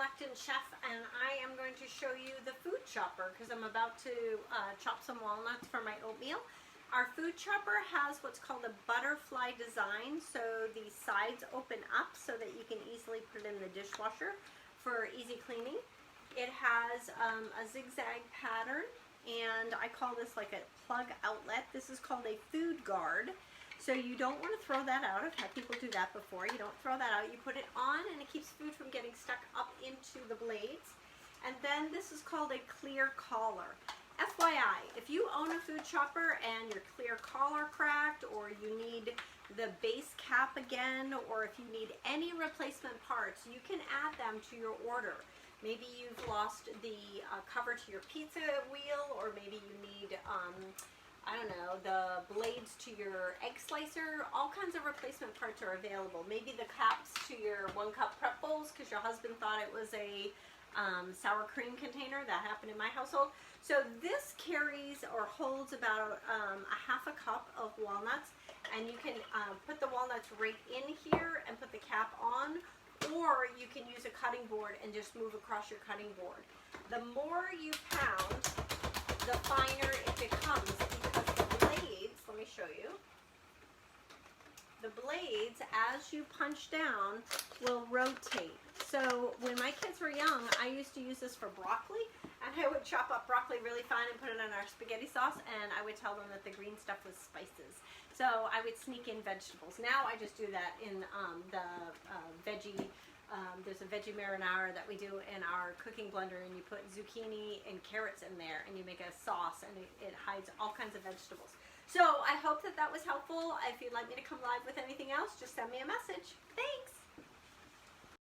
Reluctant Chef, and I am going to show you the food chopper because I'm about to chop some walnuts for my oatmeal. Our food chopper has what's called a butterfly design, so the sides open up so that you can easily put it in the dishwasher for easy cleaning. It has a zigzag pattern, and I call this like a plug outlet. This is called a food guard. So you don't want to throw that out. I've had people do that before. You don't throw that out. You put it on and it keeps food from getting stuck up into the blades. And then this is called a clear collar. FYI, if you own a food chopper and your clear collar cracked, or you need the base cap again, or if you need any replacement parts, you can add them to your order. Maybe you've lost the cover to your pizza wheel, or maybe you need I don't know, the blades to your egg slicer. All kinds of replacement parts are available. Maybe the caps to your 1-cup prep bowls because your husband thought it was a sour cream container. That happened in my household. So this carries or holds about a half a cup of walnuts, and you can put the walnuts right in here and put the cap on, or you can use a cutting board and just move across your cutting board. The more you pound, the finer it becomes, because the blades, let me show you, the blades, as you punch down, will rotate. So when my kids were young, I used to use this for broccoli, and I would chop up broccoli really fine and put it in our spaghetti sauce, and I would tell them that the green stuff was spices. So I would sneak in vegetables. Now I just do that in the veggie. There's a veggie marinara that we do in our cooking blender, and you put zucchini and carrots in there, and you make a sauce, and it hides all kinds of vegetables. So I hope that that was helpful. If you'd like me to come live with anything else, just send me a message. Thanks.